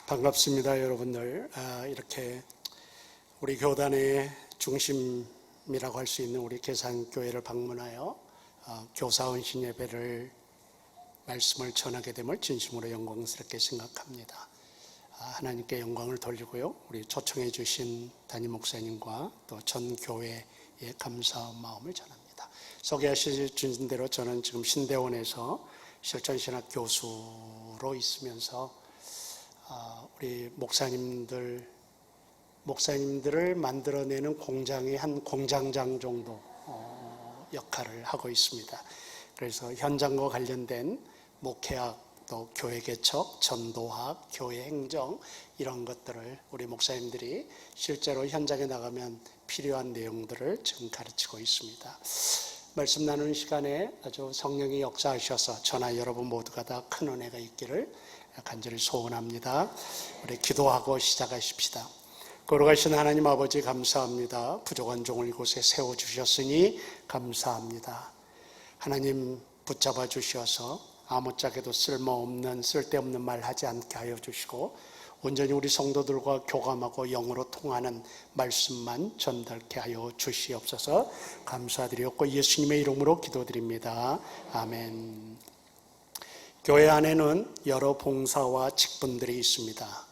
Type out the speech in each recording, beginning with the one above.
반갑습니다, 여러분들. 이렇게 우리 교단의 중심이라고 할 수 있는 우리 계산교회를 방문하여 교사 헌신 예배를 말씀을 전하게 됨을 진심으로 영광스럽게 생각합니다. 하나님께 영광을 돌리고요, 우리 초청해 주신 담임 목사님과 또 전 교회에 감사한 마음을 전합니다. 소개하신 대로 저는 지금 신대원에서 실천신학 교수로 있으면서 우리 목사님들을 만들어내는 공장의 한 공장장 정도 역할을 하고 있습니다. 그래서 현장과 관련된 목회학, 또 교회 개척, 전도학, 교회 행정 이런 것들을 우리 목사님들이 실제로 현장에 나가면 필요한 내용들을 지금 가르치고 있습니다. 말씀 나누는 시간에 아주 성령이 역사하셔서 저나 여러분 모두가 다 큰 은혜가 있기를 간절히 소원합니다. 우리 기도하고 시작하십시다. 거룩하신 하나님 아버지 감사합니다. 부족한 종을 이곳에 세워주셨으니 감사합니다. 하나님 붙잡아 주셔서 아무짝에도 쓸데없는 말 하지 않게 하여 주시고 온전히 우리 성도들과 교감하고 영으로 통하는 말씀만 전달케 하여 주시옵소서. 감사드리옵고 예수님의 이름으로 기도드립니다. 아멘. 교회 안에는 여러 봉사와 직분들이 있습니다.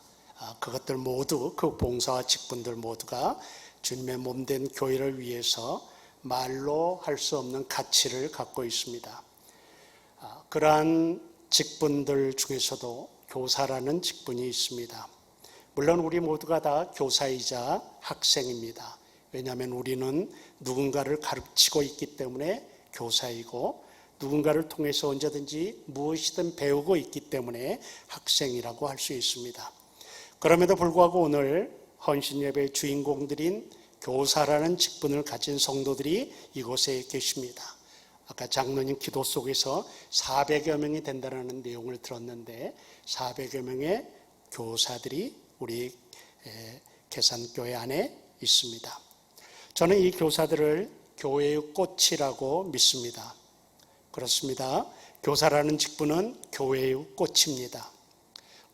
그것들 모두, 그 봉사와 직분들 모두가 주님의 몸된 교회를 위해서 말로 할 수 없는 가치를 갖고 있습니다. 그러한 직분들 중에서도 교사라는 직분이 있습니다. 물론 우리 모두가 다 교사이자 학생입니다. 왜냐하면 우리는 누군가를 가르치고 있기 때문에 교사이고 누군가를 통해서 언제든지 무엇이든 배우고 있기 때문에 학생이라고 할 수 있습니다. 그럼에도 불구하고 오늘 헌신예배의 주인공들인 교사라는 직분을 가진 성도들이 이곳에 계십니다. 아까 장로님 기도 속에서 400여 명이 된다는 내용을 들었는데 400여 명의 교사들이 우리 계산교회 안에 있습니다. 저는 이 교사들을 교회의 꽃이라고 믿습니다. 그렇습니다. 교사라는 직분은 교회의 꽃입니다.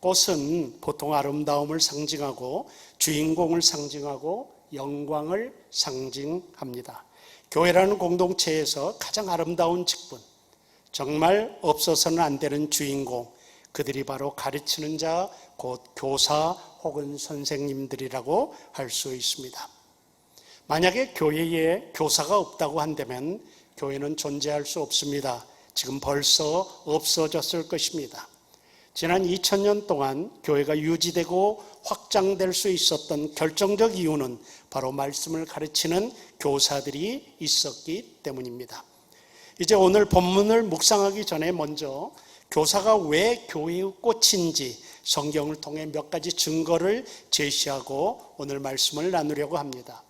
꽃은 보통 아름다움을 상징하고 주인공을 상징하고 영광을 상징합니다. 교회라는 공동체에서 가장 아름다운 직분, 정말 없어서는 안 되는 주인공, 그들이 바로 가르치는 자, 곧 교사 혹은 선생님들이라고 할 수 있습니다. 만약에 교회에 교사가 없다고 한다면 교회는 존재할 수 없습니다. 지금 벌써 없어졌을 것입니다. 지난 2000년 동안 교회가 유지되고 확장될 수 있었던 결정적 이유는 바로 말씀을 가르치는 교사들이 있었기 때문입니다. 이제 오늘 본문을 묵상하기 전에 먼저 교사가 왜 교회의 꽃인지 성경을 통해 몇 가지 증거를 제시하고 오늘 말씀을 나누려고 합니다.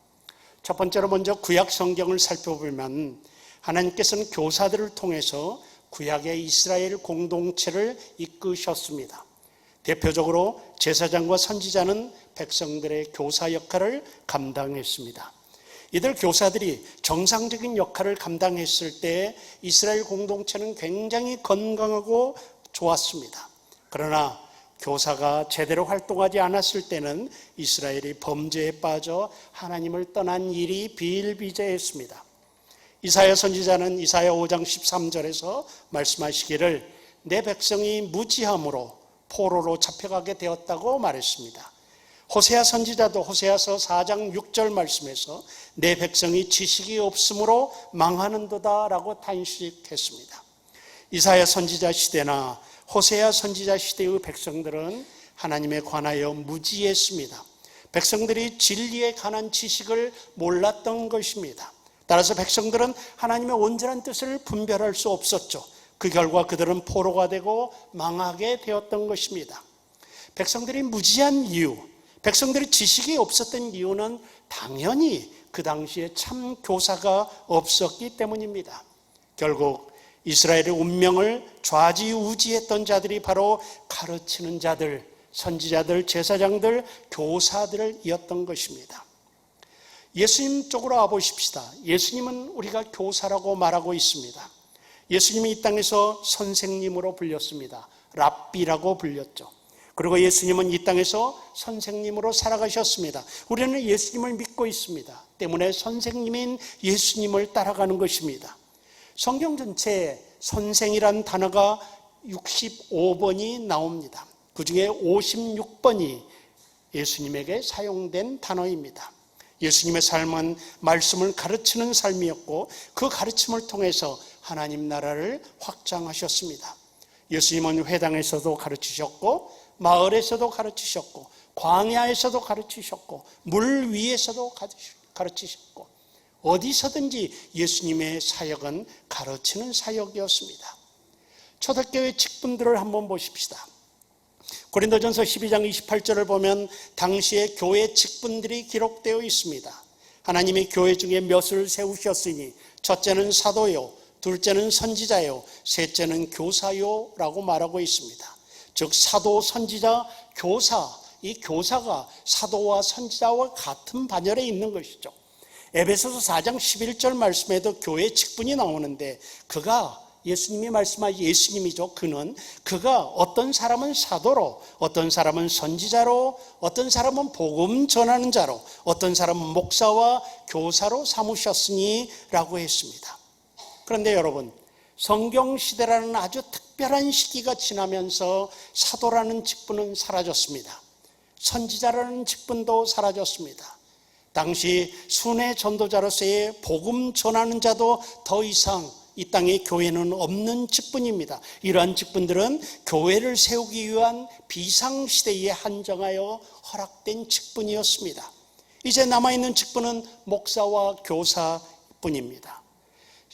첫 번째로 먼저 구약 성경을 살펴보면 하나님께서는 교사들을 통해서 구약의 이스라엘 공동체를 이끄셨습니다. 대표적으로 제사장과 선지자는 백성들의 교사 역할을 감당했습니다. 이들 교사들이 정상적인 역할을 감당했을 때 이스라엘 공동체는 굉장히 건강하고 좋았습니다. 그러나 교사가 제대로 활동하지 않았을 때는 이스라엘이 범죄에 빠져 하나님을 떠난 일이 비일비재했습니다. 이사야 선지자는 이사야 5장 13절에서 말씀하시기를 내 백성이 무지함으로 포로로 잡혀가게 되었다고 말했습니다. 호세아 선지자도 호세아서 4장 6절 말씀에서 내 백성이 지식이 없으므로 망하는도다 라고 탄식했습니다. 이사야 선지자 시대나 호세아 선지자 시대의 백성들은 하나님에 관하여 무지했습니다. 백성들이 진리에 관한 지식을 몰랐던 것입니다. 따라서 백성들은 하나님의 온전한 뜻을 분별할 수 없었죠. 그 결과 그들은 포로가 되고 망하게 되었던 것입니다. 백성들이 무지한 이유, 백성들이 지식이 없었던 이유는 당연히 그 당시에 참 교사가 없었기 때문입니다. 결국 이스라엘의 운명을 좌지우지했던 자들이 바로 가르치는 자들, 선지자들, 제사장들, 교사들이었던 것입니다. 예수님 쪽으로 와보십시다. 예수님은 우리가 교사라고 말하고 있습니다. 예수님이 이 땅에서 선생님으로 불렸습니다. 랍비라고 불렸죠. 그리고 예수님은 이 땅에서 선생님으로 살아가셨습니다. 우리는 예수님을 믿고 있습니다. 때문에 선생님인 예수님을 따라가는 것입니다. 성경 전체에 선생이란 단어가 65번이 나옵니다. 그 중에 56번이 예수님에게 사용된 단어입니다. 예수님의 삶은 말씀을 가르치는 삶이었고 그 가르침을 통해서 하나님 나라를 확장하셨습니다. 예수님은 회당에서도 가르치셨고 마을에서도 가르치셨고 광야에서도 가르치셨고 물 위에서도 가르치셨고 어디서든지 예수님의 사역은 가르치는 사역이었습니다. 초대교회 직분들을 한번 보십시다. 고린도전서 12장 28절을 보면 당시의 교회 직분들이 기록되어 있습니다. 하나님이 교회 중에 몇을 세우셨으니 첫째는 사도요, 둘째는 선지자요, 셋째는 교사요 라고 말하고 있습니다. 즉 사도, 선지자, 교사, 이 교사가 사도와 선지자와 같은 반열에 있는 것이죠. 에베소서 4장 11절 말씀에도 교회 직분이 나오는데 그가 예수님이 말씀하신 예수님이죠. 그가 어떤 사람은 사도로, 어떤 사람은 선지자로, 어떤 사람은 복음 전하는 자로, 어떤 사람은 목사와 교사로 삼으셨으니 라고 했습니다. 그런데 여러분, 성경시대라는 아주 특별한 시기가 지나면서 사도라는 직분은 사라졌습니다. 선지자라는 직분도 사라졌습니다. 당시 순회 전도자로서의 복음 전하는 자도 더 이상 이 땅에 교회는 없는 직분입니다. 이러한 직분들은 교회를 세우기 위한 비상시대에 한정하여 허락된 직분이었습니다. 이제 남아있는 직분은 목사와 교사뿐입니다.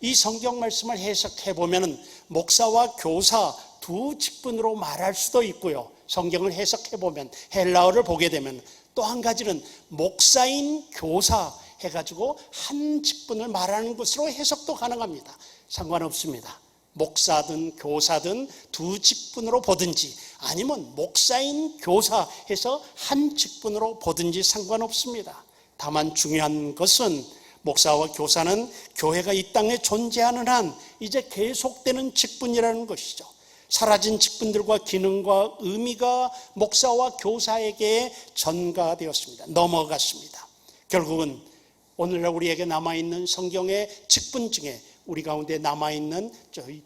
이 성경 말씀을 해석해보면 목사와 교사 두 직분으로 말할 수도 있고요. 성경을 해석해보면 헬라어를 보게 되면 또 한 가지는 목사인 교사 해가지고 한 직분을 말하는 것으로 해석도 가능합니다. 상관없습니다. 목사든 교사든 두 직분으로 보든지 아니면 목사인 교사 해서 한 직분으로 보든지 상관없습니다. 다만 중요한 것은 목사와 교사는 교회가 이 땅에 존재하는 한 이제 계속되는 직분이라는 것이죠. 사라진 직분들과 기능과 의미가 목사와 교사에게 전가되었습니다. 넘어갔습니다. 결국은 오늘날 우리에게 남아있는 성경의 직분 중에 우리 가운데 남아있는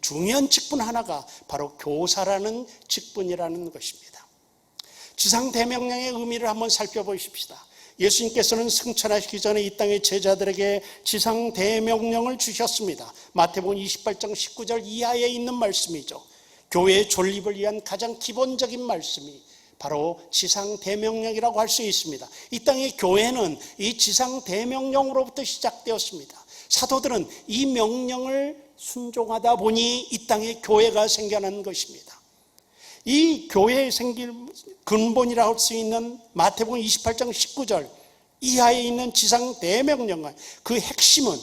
중요한 직분 하나가 바로 교사라는 직분이라는 것입니다. 지상대명령의 의미를 한번 살펴보십시다. 예수님께서는 승천하시기 전에 이 땅의 제자들에게 지상대명령을 주셨습니다. 마태복음 28장 19절 이하에 있는 말씀이죠. 교회의 존립을 위한 가장 기본적인 말씀이 바로 지상대명령이라고 할 수 있습니다. 이 땅의 교회는 이 지상대명령으로부터 시작되었습니다. 사도들은 이 명령을 순종하다 보니 이 땅에 교회가 생겨난 것입니다. 이 교회에 생길 근본이라고 할 수 있는 마태복음 28장 19절 이하에 있는 지상대명령은 그 핵심은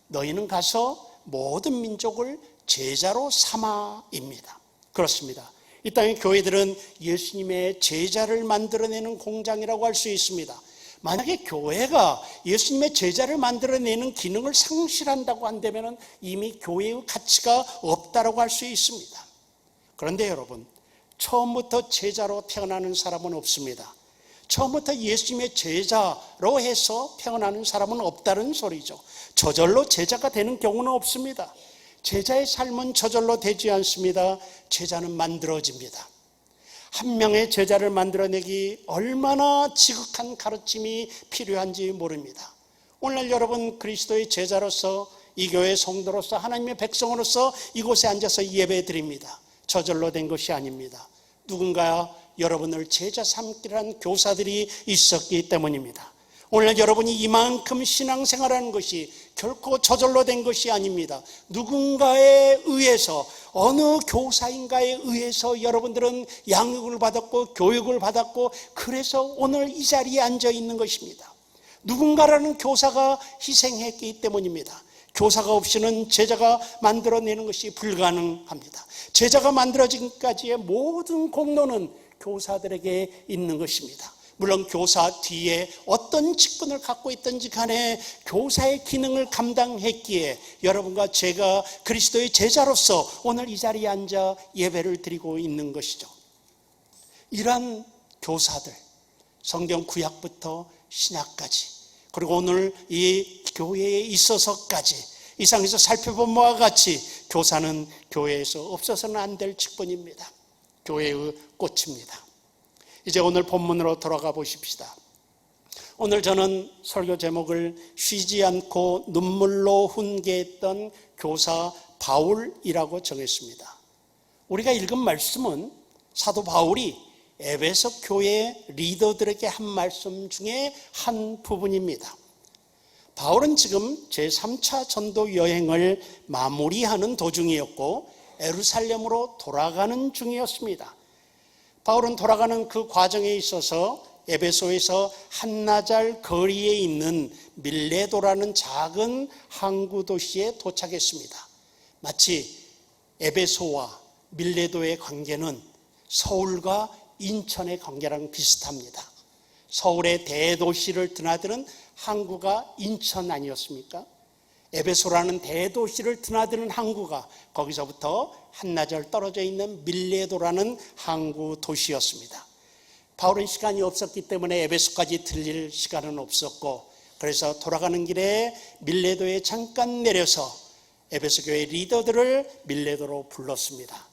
너희는 가서 모든 민족을 제자로 삼아입니다. 그렇습니다. 이 땅의 교회들은 예수님의 제자를 만들어내는 공장이라고 할 수 있습니다. 만약에 교회가 예수님의 제자를 만들어내는 기능을 상실한다고 한다면 이미 교회의 가치가 없다고 할 수 있습니다. 그런데 여러분, 처음부터 제자로 태어나는 사람은 없습니다. 처음부터 예수님의 제자로 해서 태어나는 사람은 없다는 소리죠. 저절로 제자가 되는 경우는 없습니다. 제자의 삶은 저절로 되지 않습니다. 제자는 만들어집니다. 한 명의 제자를 만들어내기 얼마나 지극한 가르침이 필요한지 모릅니다. 오늘날 여러분 그리스도의 제자로서 이 교회의 성도로서 하나님의 백성으로서 이곳에 앉아서 예배 드립니다. 저절로 된 것이 아닙니다. 누군가 여러분을 제자 삼기란 교사들이 있었기 때문입니다. 오늘 여러분이 이만큼 신앙생활하는 것이 결코 저절로 된 것이 아닙니다. 누군가에 의해서, 어느 교사인가에 의해서 여러분들은 양육을 받았고 교육을 받았고 그래서 오늘 이 자리에 앉아 있는 것입니다. 누군가라는 교사가 희생했기 때문입니다. 교사가 없이는 제자가 만들어내는 것이 불가능합니다. 제자가 만들어지기까지의 모든 공로는 교사들에게 있는 것입니다. 물론 교사 뒤에 어떤 직분을 갖고 있든지 간에 교사의 기능을 감당했기에 여러분과 제가 그리스도의 제자로서 오늘 이 자리에 앉아 예배를 드리고 있는 것이죠. 이러한 교사들, 성경 구약부터 신약까지, 그리고 오늘 이 교회에 있어서까지 이 상에서 살펴본 바와 같이 교사는 교회에서 없어서는 안 될 직분입니다. 교회의 꽃입니다. 이제 오늘 본문으로 돌아가 보십시다. 오늘 저는 설교 제목을 쉬지 않고 눈물로 훈계했던 교사 바울이라고 정했습니다. 우리가 읽은 말씀은 사도 바울이 에베소 교회 리더들에게 한 말씀 중에 한 부분입니다. 바울은 지금 제3차 전도 여행을 마무리하는 도중이었고 예루살렘으로 돌아가는 중이었습니다. 바울은 돌아가는 그 과정에 있어서 에베소에서 한나절 거리에 있는 밀레도라는 작은 항구 도시에 도착했습니다. 마치 에베소와 밀레도의 관계는 서울과 인천의 관계랑 비슷합니다. 서울의 대도시를 드나드는 항구가 인천 아니었습니까? 에베소라는 대도시를 드나드는 항구가 거기서부터 한나절 떨어져 있는 밀레도라는 항구 도시였습니다. 바울은 시간이 없었기 때문에 에베소까지 들릴 시간은 없었고, 그래서 돌아가는 길에 밀레도에 잠깐 내려서 에베소 교회 리더들을 밀레도로 불렀습니다.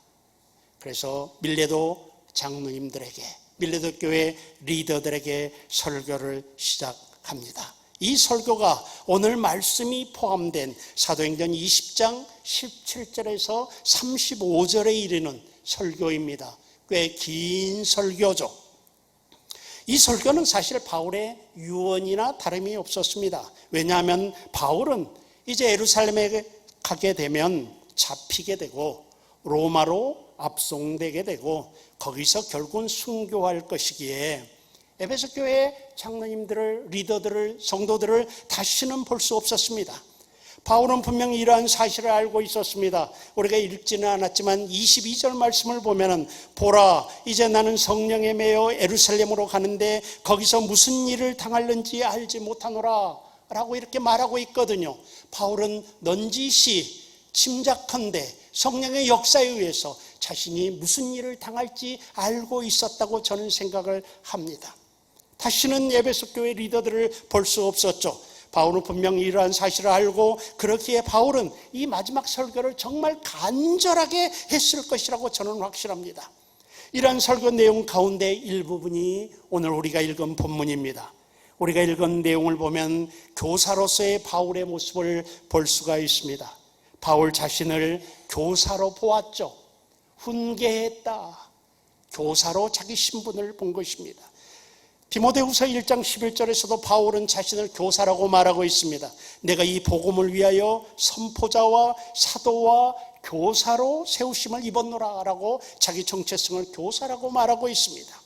그래서 밀레도 장로님들에게, 밀레도 교회 리더들에게 설교를 시작합니다. 이 설교가 오늘 말씀이 포함된 사도행전 20장 17절에서 35절에 이르는 설교입니다. 꽤 긴 설교죠. 이 설교는 사실 바울의 유언이나 다름이 없었습니다. 왜냐하면 바울은 이제 예루살렘에 가게 되면 잡히게 되고 로마로 압송되게 되고 거기서 결국은 순교할 것이기에 에베소 교회 장로님들을, 리더들을, 성도들을 다시는 볼 수 없었습니다. 바울은 분명히 이러한 사실을 알고 있었습니다. 우리가 읽지는 않았지만 22절 말씀을 보면은 보라, 이제 나는 성령에 매여 예루살렘으로 가는데 거기서 무슨 일을 당할는지 알지 못하노라 라고 이렇게 말하고 있거든요. 바울은 넌지시 짐작컨대 성령의 역사에 의해서 자신이 무슨 일을 당할지 알고 있었다고 저는 생각을 합니다. 다시는 에베소 교회 리더들을 볼 수 없었죠. 바울은 분명히 이러한 사실을 알고 그렇기에 바울은 이 마지막 설교를 정말 간절하게 했을 것이라고 저는 확실합니다. 이러한 설교 내용 가운데 일부분이 오늘 우리가 읽은 본문입니다. 우리가 읽은 내용을 보면 교사로서의 바울의 모습을 볼 수가 있습니다. 바울 자신을 교사로 보았죠. 훈계했다. 교사로 자기 신분을 본 것입니다. 디모데후서 1장 11절에서도 바울은 자신을 교사라고 말하고 있습니다. 내가 이 복음을 위하여 선포자와 사도와 교사로 세우심을 입었노라 라고 자기 정체성을 교사라고 말하고 있습니다.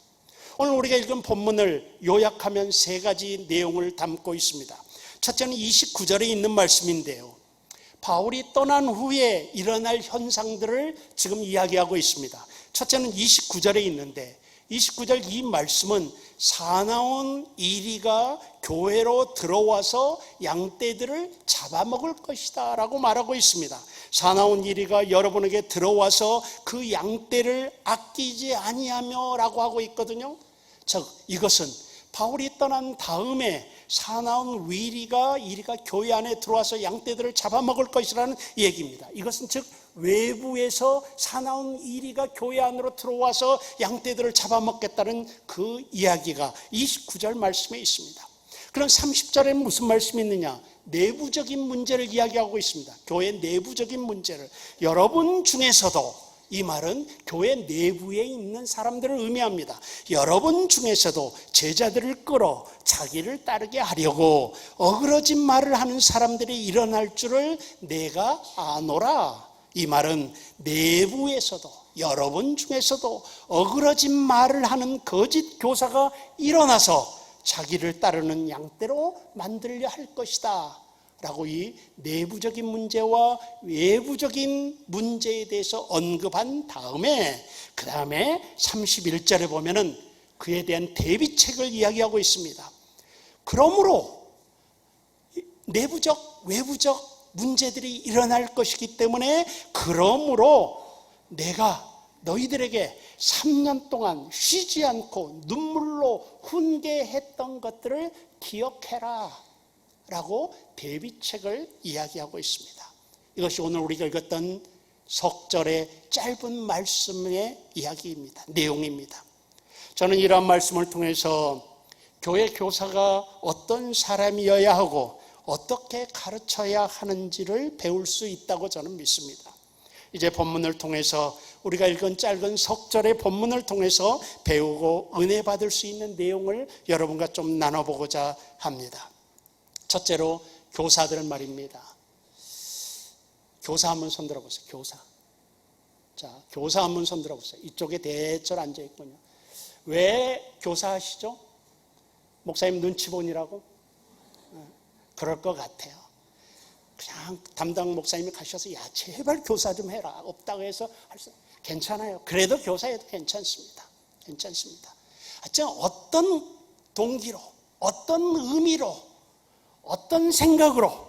오늘 우리가 읽은 본문을 요약하면 세 가지 내용을 담고 있습니다. 첫째는 29절에 있는 말씀인데요, 바울이 떠난 후에 일어날 현상들을 지금 이야기하고 있습니다. 첫째는 29절에 있는데 29절 이 말씀은 사나운 이리가 교회로 들어와서 양떼들을 잡아먹을 것이다 라고 말하고 있습니다. 사나운 이리가 여러분에게 들어와서 그 양떼를 아끼지 아니하며 라고 하고 있거든요. 즉 이것은 바울이 떠난 다음에 사나운 이리가 교회 안에 들어와서 양떼들을 잡아먹을 것이라는 얘기입니다. 이것은 즉 외부에서 사나운 이리가 교회 안으로 들어와서 양떼들을 잡아먹겠다는 그 이야기가 29절 말씀에 있습니다. 그럼 30절에 무슨 말씀이 있느냐? 내부적인 문제를 이야기하고 있습니다. 교회 내부적인 문제를. 여러분 중에서도, 이 말은 교회 내부에 있는 사람들을 의미합니다. 여러분 중에서도 제자들을 끌어 자기를 따르게 하려고 어그러진 말을 하는 사람들이 일어날 줄을 내가 아노라. 이 말은 내부에서도, 여러분 중에서도 어그러진 말을 하는 거짓 교사가 일어나서 자기를 따르는 양떼로 만들려 할 것이다 라고 이 내부적인 문제와 외부적인 문제에 대해서 언급한 다음에 그 다음에 31절에 보면은 그에 대한 대비책을 이야기하고 있습니다. 그러므로 내부적 외부적 문제들이 일어날 것이기 때문에 그러므로 내가 너희들에게 3년 동안 쉬지 않고 눈물로 훈계했던 것들을 기억해라 라고 대비책을 이야기하고 있습니다. 이것이 오늘 우리가 읽었던 석절의 짧은 말씀의 이야기입니다. 내용입니다. 저는 이러한 말씀을 통해서 교회 교사가 어떤 사람이어야 하고 어떻게 가르쳐야 하는지를 배울 수 있다고 저는 믿습니다. 이제 본문을 통해서 우리가 읽은 짧은 석절의 본문을 통해서 배우고 은혜 받을 수 있는 내용을 여러분과 좀 나눠보고자 합니다. 첫째로 교사들 말입니다. 교사 한번 손 들어보세요. 교사. 자, 교사 한번 손 들어보세요. 이쪽에 대절 앉아 있군요. 왜 교사하시죠? 목사님 눈치 보니라고? 그럴 것 같아요. 그냥 담당 목사님이 가셔서 야 제발 교사 좀 해라. 없다고 해서 괜찮아요. 그래도 교사해도 괜찮습니다. 괜찮습니다. 하여튼 어떤 동기로, 어떤 의미로, 어떤 생각으로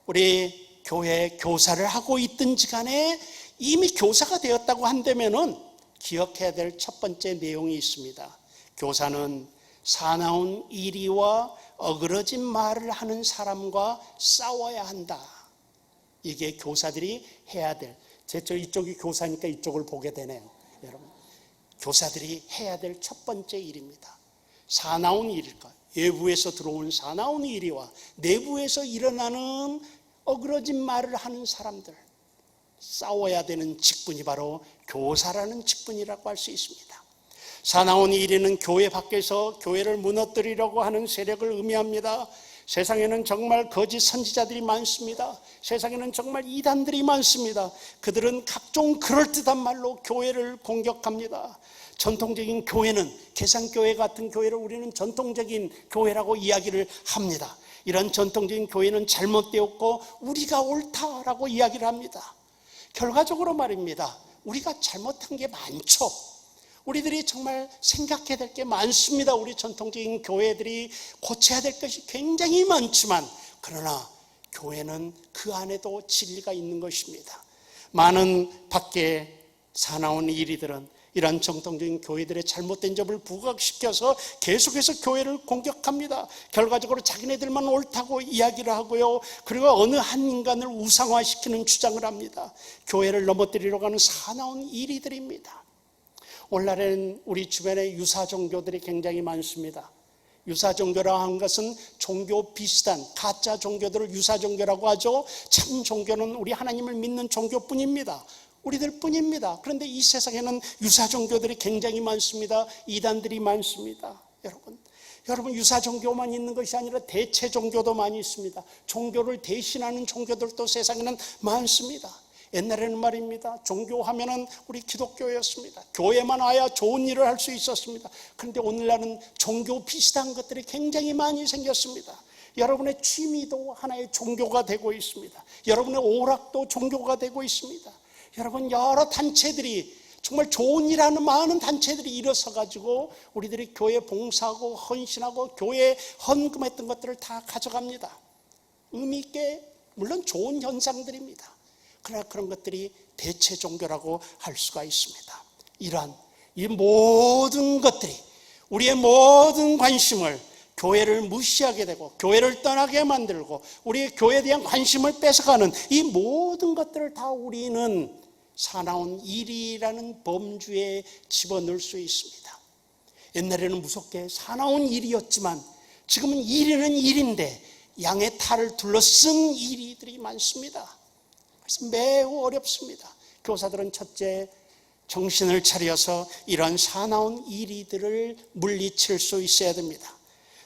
우리 교회 교사를 하고 있든지 간에 이미 교사가 되었다고 한다면은 기억해야 될 첫 번째 내용이 있습니다. 교사는 사나운 이리와 어그러진 말을 하는 사람과 싸워야 한다. 이게 교사들이 해야 될, 저 이쪽이 교사니까 이쪽을 보게 되네요. 여러분, 교사들이 해야 될 첫 번째 일입니다. 사나운 일일까? 외부에서 들어온 사나운 이리와 내부에서 일어나는 어그러진 말을 하는 사람들, 싸워야 되는 직분이 바로 교사라는 직분이라고 할 수 있습니다. 사나운 이리는 교회 밖에서 교회를 무너뜨리려고 하는 세력을 의미합니다. 세상에는 정말 거짓 선지자들이 많습니다. 세상에는 정말 이단들이 많습니다. 그들은 각종 그럴듯한 말로 교회를 공격합니다. 전통적인 교회는, 계산교회 같은 교회를 우리는 전통적인 교회라고 이야기를 합니다. 이런 전통적인 교회는 잘못되었고 우리가 옳다라고 이야기를 합니다. 결과적으로 말입니다. 우리가 잘못한 게 많죠. 우리들이 정말 생각해야 될 게 많습니다. 우리 전통적인 교회들이 고쳐야 될 것이 굉장히 많지만, 그러나 교회는 그 안에도 진리가 있는 것입니다. 많은 밖에 사나운 이리들은 이런 전통적인 교회들의 잘못된 점을 부각시켜서 계속해서 교회를 공격합니다. 결과적으로 자기네들만 옳다고 이야기를 하고요. 그리고 어느 한 인간을 우상화시키는 주장을 합니다. 교회를 넘어뜨리려고 하는 사나운 이리들입니다. 오늘날에는 우리 주변에 유사 종교들이 굉장히 많습니다. 유사 종교라고 하는 것은 종교 비슷한 가짜 종교들을 유사 종교라고 하죠. 참 종교는 우리 하나님을 믿는 종교뿐입니다. 우리들 뿐입니다. 그런데 이 세상에는 유사 종교들이 굉장히 많습니다. 이단들이 많습니다. 여러분 유사 종교만 있는 것이 아니라 대체 종교도 많이 있습니다. 종교를 대신하는 종교들도 세상에는 많습니다. 옛날에는 말입니다. 종교하면은 우리 기독교였습니다. 교회만 와야 좋은 일을 할 수 있었습니다. 그런데 오늘날은 종교 비슷한 것들이 굉장히 많이 생겼습니다. 여러분의 취미도 하나의 종교가 되고 있습니다. 여러분의 오락도 종교가 되고 있습니다. 여러분 여러 단체들이 정말 좋은 일하는 많은 단체들이 일어서 가지고 우리들이 교회 봉사하고 헌신하고 교회에 헌금했던 것들을 다 가져갑니다. 의미 있게 물론 좋은 현상들입니다. 그러나 그런 것들이 대체 종교라고 할 수가 있습니다. 이러한 이 모든 것들이 우리의 모든 관심을 교회를 무시하게 되고 교회를 떠나게 만들고 우리의 교회에 대한 관심을 뺏어가는 이 모든 것들을 다 우리는 사나운 일이라는 범주에 집어넣을 수 있습니다. 옛날에는 무섭게 사나운 일이었지만 지금은 일이는 일인데 양의 탈을 둘러쓴 일이들이 많습니다. 그래서 매우 어렵습니다. 교사들은 첫째, 정신을 차려서 이런 사나운 이리들을 물리칠 수 있어야 됩니다.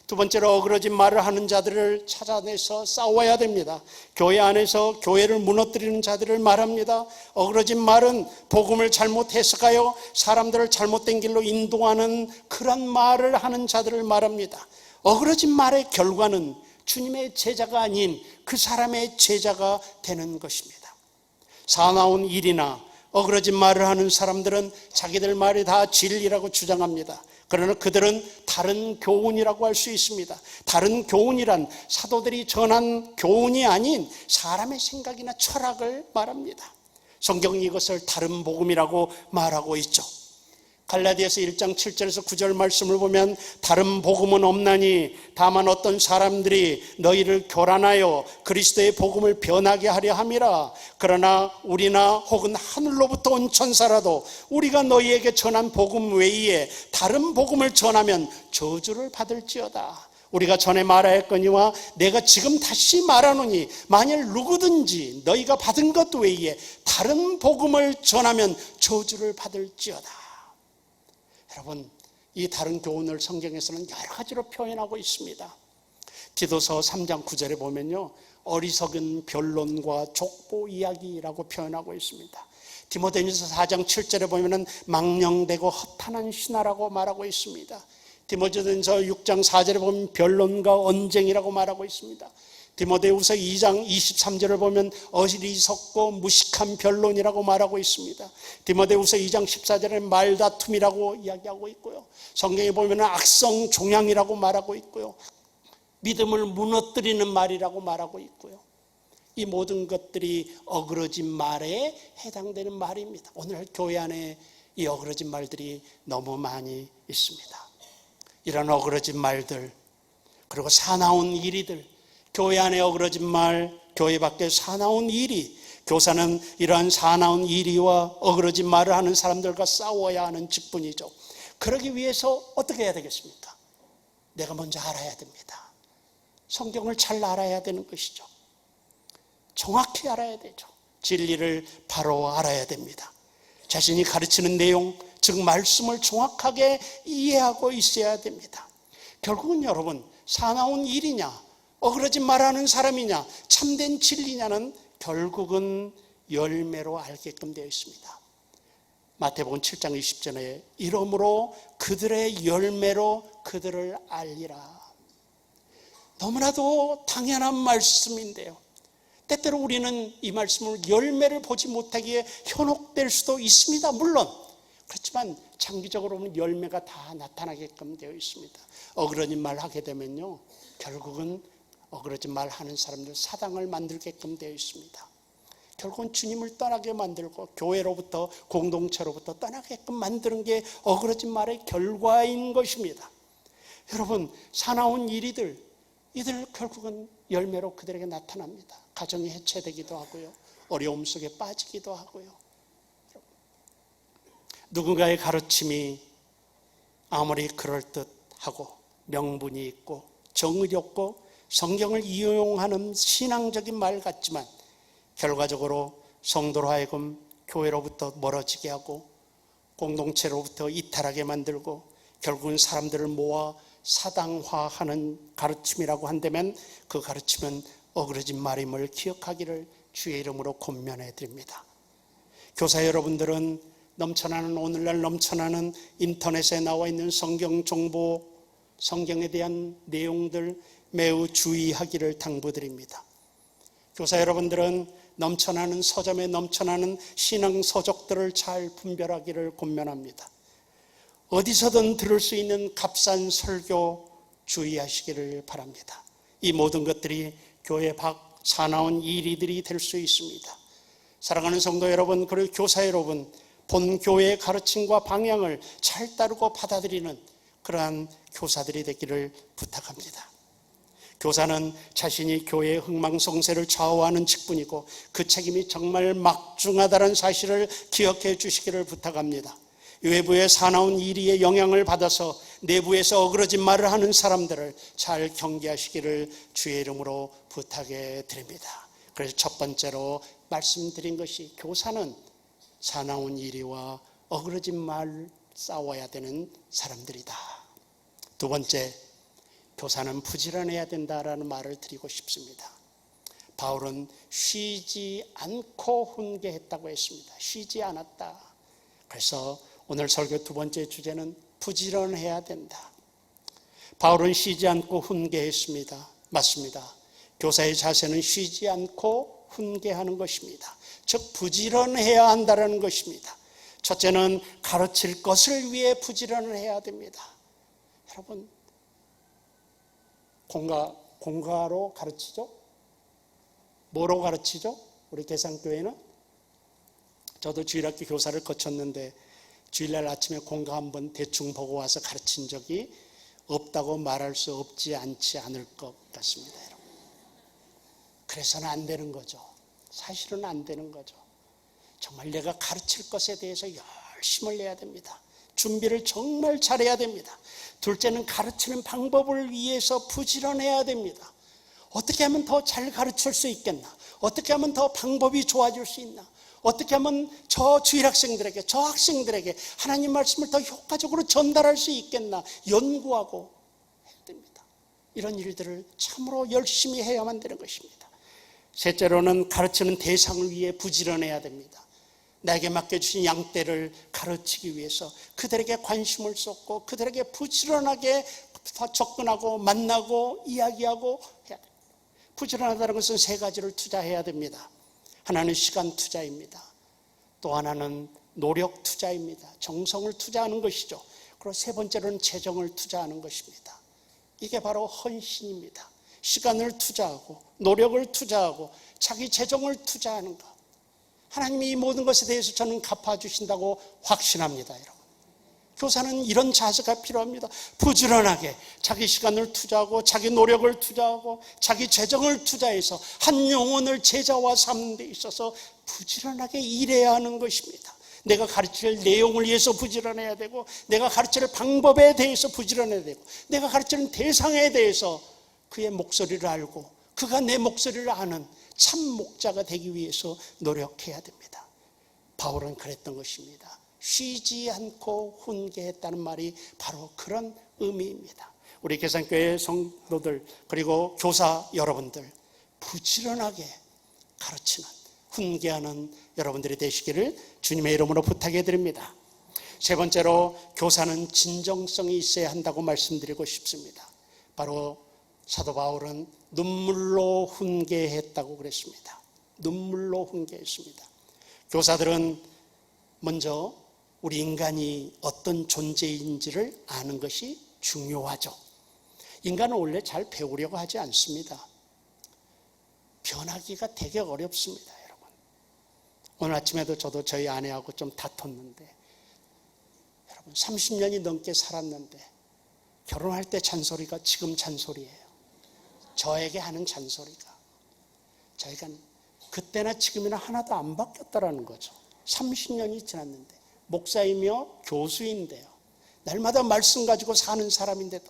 두 번째로 어그러진 말을 하는 자들을 찾아내서 싸워야 됩니다. 교회 안에서 교회를 무너뜨리는 자들을 말합니다. 어그러진 말은 복음을 잘못 해석하여 사람들을 잘못된 길로 인도하는 그런 말을 하는 자들을 말합니다. 어그러진 말의 결과는 주님의 제자가 아닌 그 사람의 제자가 되는 것입니다. 사나운 일이나 어그러진 말을 하는 사람들은 자기들 말이 다 진리라고 주장합니다. 그러나 그들은 다른 교훈이라고 할 수 있습니다. 다른 교훈이란 사도들이 전한 교훈이 아닌 사람의 생각이나 철학을 말합니다. 성경이 이것을 다른 복음이라고 말하고 있죠. 갈라디아서 1장 7절에서 9절 말씀을 보면 다른 복음은 없나니 다만 어떤 사람들이 너희를 교란하여 그리스도의 복음을 변하게 하려 함이라. 그러나 우리나 혹은 하늘로부터 온 천사라도 우리가 너희에게 전한 복음 외에 다른 복음을 전하면 저주를 받을지어다. 우리가 전에 말하였거니와 내가 지금 다시 말하노니 만일 누구든지 너희가 받은 것 외에 다른 복음을 전하면 저주를 받을지어다. 여러분, 이 다른 교훈을 성경에서는 여러 가지로 표현하고 있습니다. 디도서 3장 9절에 보면요, 어리석은 변론과 족보 이야기라고 표현하고 있습니다. 디모데전서 4장 7절에 보면은 망령되고 허탄한 신하라고 말하고 있습니다. 디모데전서 6장 4절에 보면 변론과 언쟁이라고 말하고 있습니다. 디모데후서 2장 23절을 보면 어리석고 무식한 변론이라고 말하고 있습니다. 디모데후서 2장 14절에 말다툼이라고 이야기하고 있고요. 성경에 보면 악성 종양이라고 말하고 있고요. 믿음을 무너뜨리는 말이라고 말하고 있고요. 이 모든 것들이 어그러진 말에 해당되는 말입니다. 오늘 교회 안에 이 어그러진 말들이 너무 많이 있습니다. 이런 어그러진 말들, 그리고 사나운 일이들, 교회 안에 어그러진 말, 교회 밖에 사나운 일이, 교사는 이러한 사나운 일이와 어그러진 말을 하는 사람들과 싸워야 하는 직분이죠. 그러기 위해서 어떻게 해야 되겠습니까? 내가 먼저 알아야 됩니다. 성경을 잘 알아야 되는 것이죠. 정확히 알아야 되죠. 진리를 바로 알아야 됩니다. 자신이 가르치는 내용, 즉 말씀을 정확하게 이해하고 있어야 됩니다. 결국은 여러분, 사나운 일이냐, 어그러진 말하는 사람이냐, 참된 진리냐는 결국은 열매로 알게끔 되어 있습니다. 마태복음 7장 20절에 이러므로 그들의 열매로 그들을 알리라. 너무나도 당연한 말씀인데요, 때때로 우리는 이 말씀을 열매를 보지 못하기에 현혹될 수도 있습니다. 물론 그렇지만 장기적으로 보면 열매가 다 나타나게끔 되어 있습니다. 어그러진 말 하게 되면요, 결국은 어그러진 말 하는 사람들 사당을 만들게끔 되어 있습니다. 결국은 주님을 떠나게 만들고 교회로부터, 공동체로부터 떠나게끔 만드는 게 어그러진 말의 결과인 것입니다. 여러분, 사나운 일이들, 이들 결국은 열매로 그들에게 나타납니다. 가정이 해체되기도 하고요, 어려움 속에 빠지기도 하고요. 누군가의 가르침이 아무리 그럴듯하고 명분이 있고 정의롭고 성경을 이용하는 신앙적인 말 같지만 결과적으로 성도로 하여금 교회로부터 멀어지게 하고 공동체로부터 이탈하게 만들고 결국은 사람들을 모아 사당화하는 가르침이라고 한다면 그 가르침은 어그러진 말임을 기억하기를 주의 이름으로 권면해 드립니다. 교사 여러분들은 오늘날 넘쳐나는 인터넷에 나와 있는 성경 정보, 성경에 대한 내용들 매우 주의하기를 당부드립니다. 교사 여러분들은 넘쳐나는 서점에 넘쳐나는 신앙 서적들을 잘 분별하기를 권면합니다. 어디서든 들을 수 있는 값싼 설교 주의하시기를 바랍니다. 이 모든 것들이 교회 밖 사나운 일이들이 될 수 있습니다. 사랑하는 성도 여러분, 그리고 교사 여러분, 본 교회의 가르침과 방향을 잘 따르고 받아들이는 그러한 교사들이 되기를 부탁합니다. 교사는 자신이 교회의 흥망성쇠를 좌우하는 직분이고 그 책임이 정말 막중하다는 사실을 기억해 주시기를 부탁합니다. 외부의 사나운 이리의 영향을 받아서 내부에서 어그러진 말을 하는 사람들을 잘 경계하시기를 주의 이름으로 부탁해 드립니다. 그래서 첫 번째로 말씀드린 것이 교사는 사나운 이리와 어그러진 말 싸워야 되는 사람들이다. 두 번째, 교사는 부지런해야 된다라는 말을 드리고 싶습니다. 바울은 쉬지 않고 훈계했다고 했습니다. 쉬지 않았다. 그래서 오늘 설교 두 번째 주제는 부지런해야 된다. 바울은 쉬지 않고 훈계했습니다. 맞습니다. 교사의 자세는 쉬지 않고 훈계하는 것입니다. 즉 부지런해야 한다는 것입니다. 첫째는 가르칠 것을 위해 부지런을 해야 됩니다. 여러분, 공가로 가르치죠? 뭐로 가르치죠? 우리 계산교회는 저도 주일학교 교사를 거쳤는데 주일날 아침에 공강 한번 대충 보고 와서 가르친 적이 없다고 말할 수 없지 않지 않을 것 같습니다. 여러분. 그래서는 안 되는 거죠. 사실은 안 되는 거죠. 정말 내가 가르칠 것에 대해서 열심을 내야 됩니다. 준비를 정말 잘해야 됩니다. 둘째는 가르치는 방법을 위해서 부지런해야 됩니다. 어떻게 하면 더 잘 가르칠 수 있겠나? 어떻게 하면 더 방법이 좋아질 수 있나? 어떻게 하면 저 주일학생들에게, 저 학생들에게 하나님 말씀을 더 효과적으로 전달할 수 있겠나? 연구하고 해야 됩니다. 이런 일들을 참으로 열심히 해야만 되는 것입니다. 셋째로는 가르치는 대상을 위해 부지런해야 됩니다. 나에게 맡겨주신 양떼를 가르치기 위해서 그들에게 관심을 쏟고 그들에게 부지런하게 접근하고 만나고 이야기하고 해야 됩니다. 부지런하다는 것은 세 가지를 투자해야 됩니다. 하나는 시간 투자입니다. 또 하나는 노력 투자입니다. 정성을 투자하는 것이죠. 그리고 세 번째로는 재정을 투자하는 것입니다. 이게 바로 헌신입니다. 시간을 투자하고 노력을 투자하고 자기 재정을 투자하는 것. 하나님이 이 모든 것에 대해서 저는 갚아주신다고 확신합니다. 여러분. 교사는 이런 자세가 필요합니다. 부지런하게 자기 시간을 투자하고 자기 노력을 투자하고 자기 재정을 투자해서 한 영혼을 제자와 삼는 데 있어서 부지런하게 일해야 하는 것입니다. 내가 가르칠 내용을 위해서 부지런해야 되고 내가 가르칠 방법에 대해서 부지런해야 되고 내가 가르치는 대상에 대해서 그의 목소리를 알고 그가 내 목소리를 아는 참 목자가 되기 위해서 노력해야 됩니다. 바울은 그랬던 것입니다. 쉬지 않고 훈계했다는 말이 바로 그런 의미입니다. 우리 계산교회 성도들 그리고 교사 여러분들 부지런하게 가르치는 훈계하는 여러분들이 되시기를 주님의 이름으로 부탁해 드립니다. 세 번째로 교사는 진정성이 있어야 한다고 말씀드리고 싶습니다. 바로 사도 바울은 눈물로 훈계했다고 그랬습니다. 눈물로 훈계했습니다. 교사들은 먼저 우리 인간이 어떤 존재인지를 아는 것이 중요하죠. 인간은 원래 잘 배우려고 하지 않습니다. 변하기가 되게 어렵습니다, 여러분. 오늘 아침에도 저도 저희 아내하고 좀 다퉜는데, 여러분 30년이 넘게 살았는데 결혼할 때 잔소리가 지금 잔소리예요. 저에게 하는 잔소리가. 저희가 그때나 지금이나 하나도 안 바뀌었다라는 거죠. 30년이 지났는데 목사이며 교수인데요. 날마다 말씀 가지고 사는 사람인데도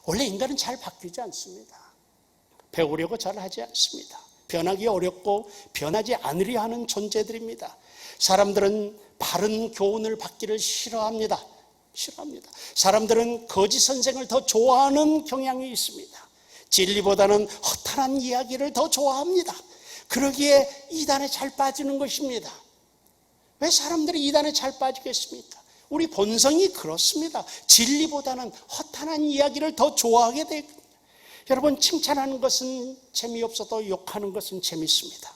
원래 인간은 잘 바뀌지 않습니다. 배우려고 잘 하지 않습니다. 변하기 어렵고 변하지 않으려 하는 존재들입니다. 사람들은 바른 교훈을 받기를 싫어합니다. 사람들은 거짓 선생을 더 좋아하는 경향이 있습니다. 진리보다는 허탄한 이야기를 더 좋아합니다. 그러기에 이단에 잘 빠지는 것입니다. 왜 사람들이 이단에 잘 빠지겠습니까? 우리 본성이 그렇습니다. 진리보다는 허탄한 이야기를 더 좋아하게 됩니다. 여러분, 칭찬하는 것은 재미없어도 욕하는 것은 재밌습니다.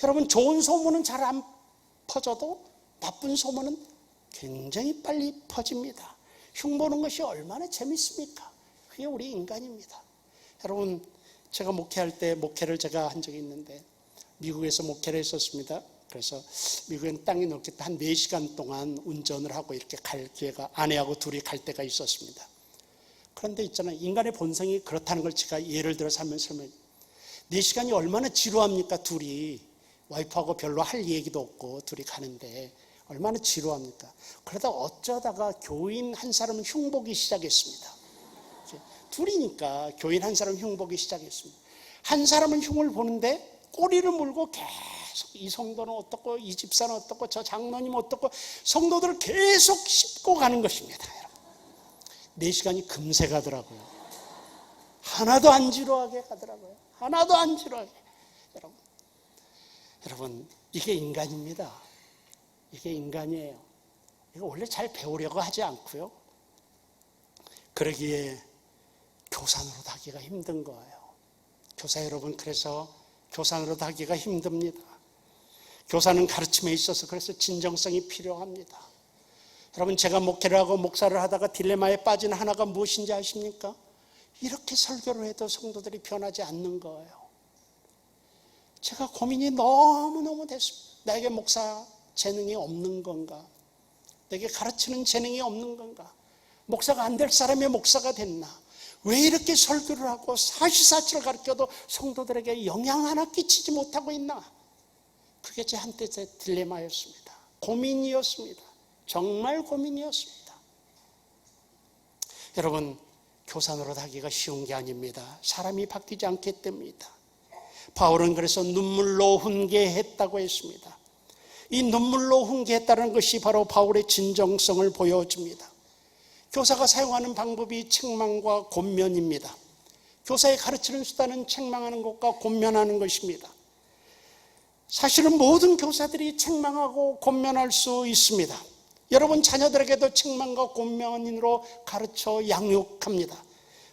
여러분, 좋은 소문은 잘 안 퍼져도 나쁜 소문은 굉장히 빨리 퍼집니다. 흉보는 것이 얼마나 재밌습니까? 그게 우리 인간입니다. 여러분, 제가 목회할 때 목회를 제가 한 적이 있는데 미국에서 목회를 했었습니다. 그래서 미국엔 땅이 넓게 한 4시간 동안 운전을 하고 이렇게 갈 기회가 아내하고 둘이 갈 때가 있었습니다. 그런데 있잖아요. 인간의 본성이 그렇다는 걸 제가 예를 들어서 하면 설명해. 4시간이 얼마나 지루합니까? 둘이 와이프하고 별로 할 얘기도 없고 둘이 가는데 얼마나 지루합니까? 그러다 어쩌다가 교인 한 사람은 흉보기 시작했습니다. 둘이니까 교인 한 사람은 흉보기 시작했습니다. 한 사람은 흉을 보는데 꼬리를 물고 계속 이 성도는 어떻고 이 집사는 어떻고 저 장로님 어떻고 성도들을 계속 씹고 가는 것입니다. 4시간이 금세 가더라고요. 하나도 안 지루하게 가더라고요. 하나도 안 지루하게. 여러분, 이게 인간입니다. 이게 인간이에요. 이거 원래 잘 배우려고 하지 않고요. 그러기에 교사노릇 하기가 힘든 거예요. 교사 여러분, 그래서 교사노릇 하기가 힘듭니다. 교사는 가르침에 있어서 그래서 진정성이 필요합니다. 여러분, 제가 목회를 하고 목사를 하다가 딜레마에 빠진 하나가 무엇인지 아십니까? 이렇게 설교를 해도 성도들이 변하지 않는 거예요. 제가 고민이 너무너무 됐습니다. 나에게 목사 재능이 없는 건가? 내게 가르치는 재능이 없는 건가? 목사가 안 될 사람이 목사가 됐나? 왜 이렇게 설교를 하고 사시사철을 가르쳐도 성도들에게 영향 하나 끼치지 못하고 있나? 그게 제 한때 제 딜레마였습니다. 고민이었습니다. 정말 고민이었습니다. 여러분, 교사 노릇하기가 쉬운 게 아닙니다. 사람이 바뀌지 않기 때문입니다. 바울은 그래서 눈물로 훈계했다고 했습니다. 이 눈물로 훈계했다는 것이 바로 바울의 진정성을 보여줍니다. 교사가 사용하는 방법이 책망과 권면입니다. 교사의 가르치는 수단은 책망하는 것과 권면하는 것입니다. 사실은 모든 교사들이 책망하고 권면할 수 있습니다. 여러분 자녀들에게도 책망과 권면으로 가르쳐 양육합니다.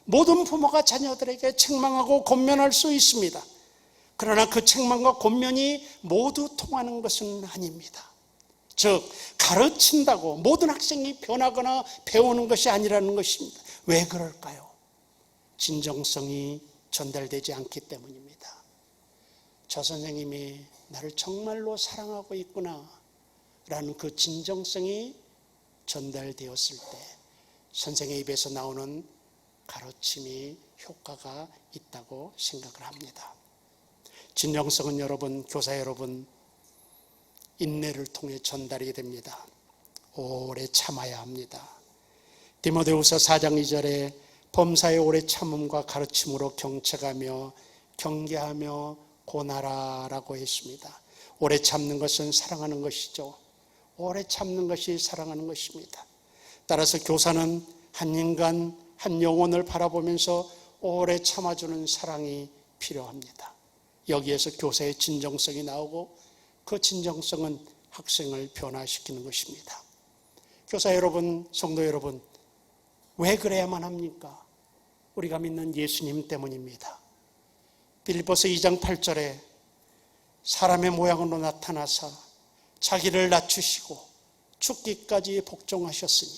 모든 부모가 자녀들에게 책망하고 권면할 수 있습니다. 그러나 그 책망과 권면이 모두 통하는 것은 아닙니다. 즉 가르친다고 모든 학생이 변하거나 배우는 것이 아니라는 것입니다. 왜 그럴까요? 진정성이 전달되지 않기 때문입니다. 저 선생님이 나를 정말로 사랑하고 있구나 라는 그 진정성이 전달되었을 때 선생의 입에서 나오는 가르침이 효과가 있다고 생각을 합니다. 진정성은 여러분, 교사 여러분, 인내를 통해 전달이 됩니다. 오래 참아야 합니다. 디모데후서 4장 2절에 범사의 오래 참음과 가르침으로 경책하며 경계하며 고나라라고 했습니다. 오래 참는 것은 사랑하는 것이죠. 오래 참는 것이 사랑하는 것입니다. 따라서 교사는 한 인간, 한 영혼을 바라보면서 오래 참아주는 사랑이 필요합니다. 여기에서 교사의 진정성이 나오고 그 진정성은 학생을 변화시키는 것입니다. 교사 여러분, 성도 여러분, 왜 그래야만 합니까? 우리가 믿는 예수님 때문입니다. 빌립보서 2장 8절에 사람의 모양으로 나타나사 자기를 낮추시고 죽기까지 복종하셨으니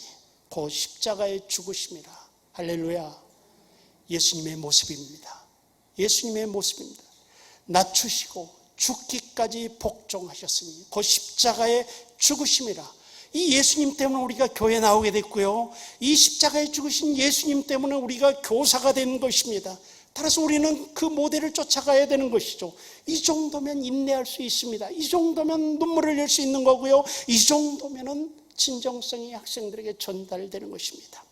곧 십자가에 죽으심이라. 할렐루야. 예수님의 모습입니다. 예수님의 모습입니다. 낮추시고 죽기까지 복종하셨으니 곧 십자가에 죽으심이라. 이 예수님 때문에 우리가 교회에 나오게 됐고요, 이 십자가에 죽으신 예수님 때문에 우리가 교사가 된 것입니다. 따라서 우리는 그 모델을 쫓아가야 되는 것이죠. 이 정도면 인내할 수 있습니다. 이 정도면 눈물을 흘릴 수 있는 거고요, 이 정도면 진정성이 학생들에게 전달되는 것입니다.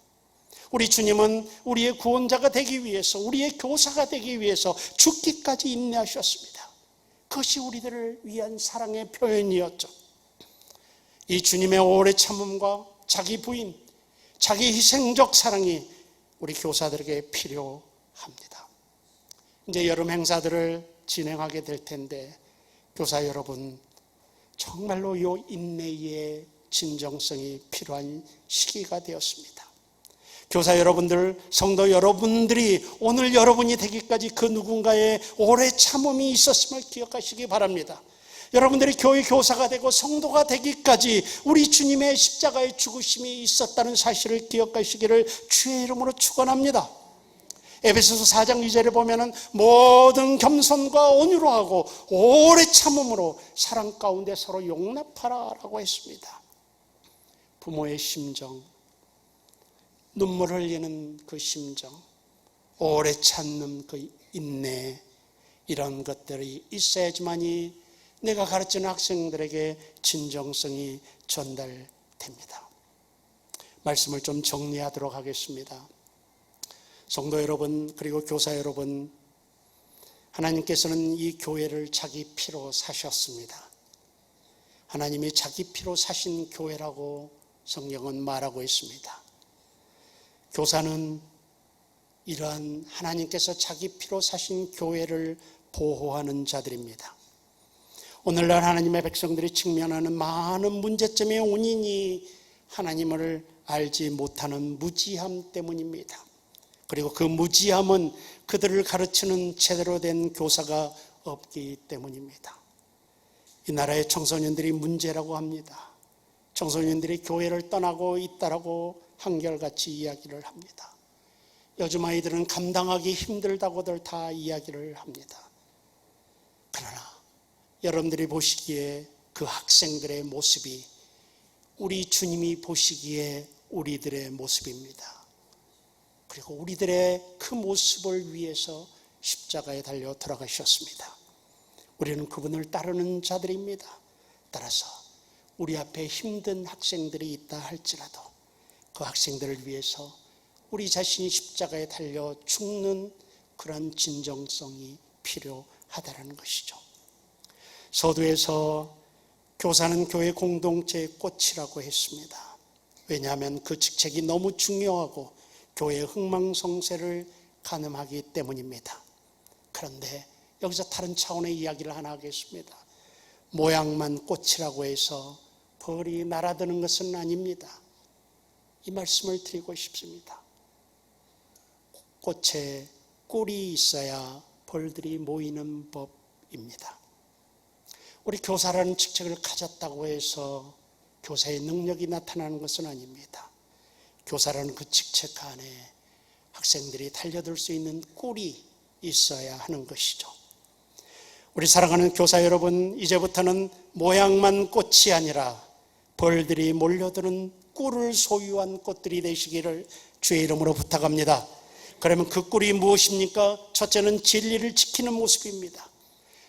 우리 주님은 우리의 구원자가 되기 위해서, 우리의 교사가 되기 위해서 죽기까지 인내하셨습니다. 그것이 우리들을 위한 사랑의 표현이었죠. 이 주님의 오래 참음과 자기 부인, 자기 희생적 사랑이 우리 교사들에게 필요합니다. 이제 여름 행사들을 진행하게 될 텐데 교사 여러분, 정말로 이 인내의 진정성이 필요한 시기가 되었습니다. 교사 여러분들, 성도 여러분들이 오늘 여러분이 되기까지 그 누군가의 오래 참음이 있었음을 기억하시기 바랍니다. 여러분들이 교회 교사가 되고 성도가 되기까지 우리 주님의 십자가의 죽으심이 있었다는 사실을 기억하시기를 주의 이름으로 축원합니다. 에베소서 4장 2절에 보면은 모든 겸손과 온유로 하고 오래 참음으로 사랑 가운데 서로 용납하라라고 했습니다. 부모의 심정, 눈물 흘리는 그 심정, 오래 참는 그 인내, 이런 것들이 있어야지만이 내가 가르치는 학생들에게 진정성이 전달됩니다. 말씀을 좀 정리하도록 하겠습니다. 성도 여러분, 그리고 교사 여러분, 하나님께서는 이 교회를 자기 피로 사셨습니다. 하나님이 자기 피로 사신 교회라고 성경은 말하고 있습니다. 교사는 이러한 하나님께서 자기 피로 사신 교회를 보호하는 자들입니다. 오늘날 하나님의 백성들이 직면하는 많은 문제점의 원인이 하나님을 알지 못하는 무지함 때문입니다. 그리고 그 무지함은 그들을 가르치는 제대로 된 교사가 없기 때문입니다. 이 나라의 청소년들이 문제라고 합니다. 청소년들이 교회를 떠나고 있다라고 한결같이 이야기를 합니다. 요즘 아이들은 감당하기 힘들다고들 다 이야기를 합니다. 그러나 여러분들이 보시기에 그 학생들의 모습이 우리 주님이 보시기에 우리들의 모습입니다. 그리고 우리들의 그 모습을 위해서 십자가에 달려 돌아가셨습니다. 우리는 그분을 따르는 자들입니다. 따라서 우리 앞에 힘든 학생들이 있다 할지라도 그 학생들을 위해서 우리 자신이 십자가에 달려 죽는 그런 진정성이 필요하다는 것이죠. 서두에서 교사는 교회 공동체의 꽃이라고 했습니다. 왜냐하면 그 직책이 너무 중요하고 교회의 흥망성쇠를 가늠하기 때문입니다. 그런데 여기서 다른 차원의 이야기를 하나 하겠습니다. 모양만 꽃이라고 해서 벌이 날아드는 것은 아닙니다. 이 말씀을 드리고 싶습니다. 꽃에 꿀이 있어야 벌들이 모이는 법입니다. 우리 교사라는 직책을 가졌다고 해서 교사의 능력이 나타나는 것은 아닙니다. 교사라는 그 직책 안에 학생들이 달려들 수 있는 꿀이 있어야 하는 것이죠. 우리 사랑하는 교사 여러분, 이제부터는 모양만 꽃이 아니라 벌들이 몰려드는 꿀을 소유한 꽃들이 되시기를 주의 이름으로 부탁합니다. 그러면 그 꿀이 무엇입니까? 첫째는 진리를 지키는 모습입니다.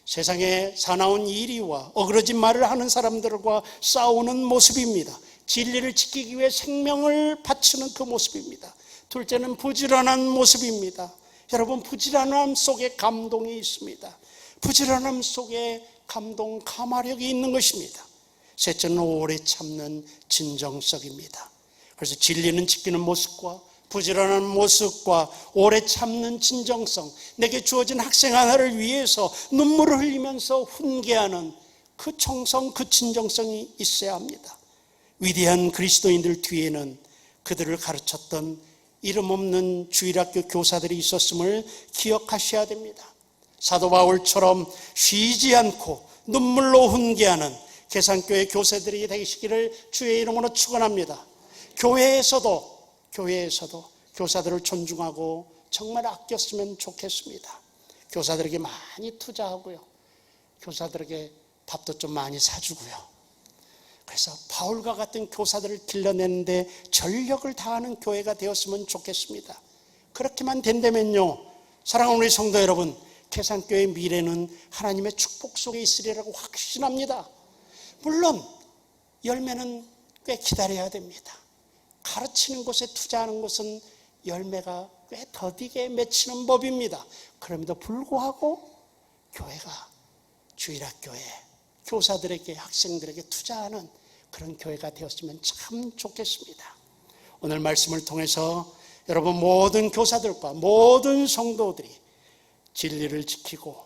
세상에 사나운 이리와 어그러진 말을 하는 사람들과 싸우는 모습입니다. 진리를 지키기 위해 생명을 바치는 그 모습입니다. 둘째는 부지런한 모습입니다. 여러분, 부지런함 속에 감동이 있습니다. 부지런함 속에 감동, 감화력이 있는 것입니다. 셋째는 오래 참는 진정성입니다. 그래서 진리는 지키는 모습과 부지런한 모습과 오래 참는 진정성, 내게 주어진 학생 하나를 위해서 눈물을 흘리면서 훈계하는 그 정성, 그 진정성이 있어야 합니다. 위대한 그리스도인들 뒤에는 그들을 가르쳤던 이름 없는 주일학교 교사들이 있었음을 기억하셔야 됩니다. 사도 바울처럼 쉬지 않고 눈물로 훈계하는 계산교회 교사들이 되시기를 주의 이름으로 축원합니다. 교회에서도 교사들을 존중하고 정말 아꼈으면 좋겠습니다. 교사들에게 많이 투자하고요. 교사들에게 밥도 좀 많이 사주고요. 그래서 바울과 같은 교사들을 길러내는데 전력을 다하는 교회가 되었으면 좋겠습니다. 그렇게만 된다면요, 사랑하는 우리 성도 여러분, 계산교회의 미래는 하나님의 축복 속에 있으리라고 확신합니다. 물론 열매는 꽤 기다려야 됩니다. 가르치는 곳에 투자하는 것은 열매가 꽤 더디게 맺히는 법입니다. 그럼에도 불구하고 교회가 주일학교에 교사들에게, 학생들에게 투자하는 그런 교회가 되었으면 참 좋겠습니다. 오늘 말씀을 통해서 여러분 모든 교사들과 모든 성도들이 진리를 지키고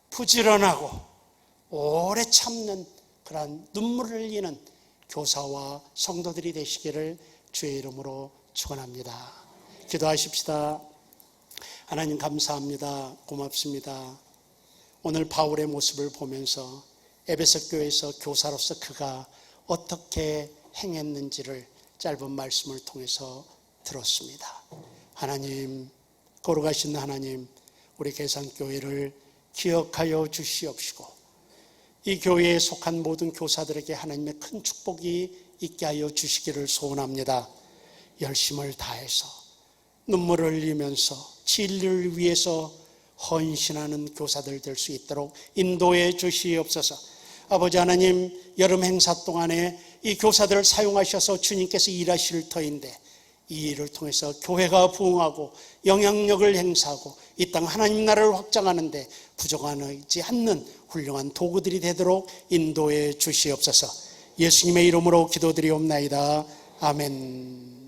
부지런하고 오래 참는 그런 눈물을 흘리는 교사와 성도들이 되시기를 주의 이름으로 축원합니다. 기도하십시다. 하나님 감사합니다. 고맙습니다. 오늘 바울의 모습을 보면서 에베소 교회에서 교사로서 그가 어떻게 행했는지를 짧은 말씀을 통해서 들었습니다. 하나님, 거룩하신 하나님, 우리 계산교회를 기억하여 주시옵시고 이 교회에 속한 모든 교사들에게 하나님의 큰 축복이 있게 하여 주시기를 소원합니다. 열심을 다해서 눈물을 흘리면서 진리를 위해서 헌신하는 교사들 될 수 있도록 인도해 주시옵소서. 아버지 하나님, 여름 행사 동안에 이 교사들을 사용하셔서 주님께서 일하실 터인데 이 일을 통해서 교회가 부흥하고 영향력을 행사하고 이 땅 하나님 나라를 확장하는데 부족하지 않는 훌륭한 도구들이 되도록 인도해 주시옵소서. 예수님의 이름으로 기도드리옵나이다. 아멘.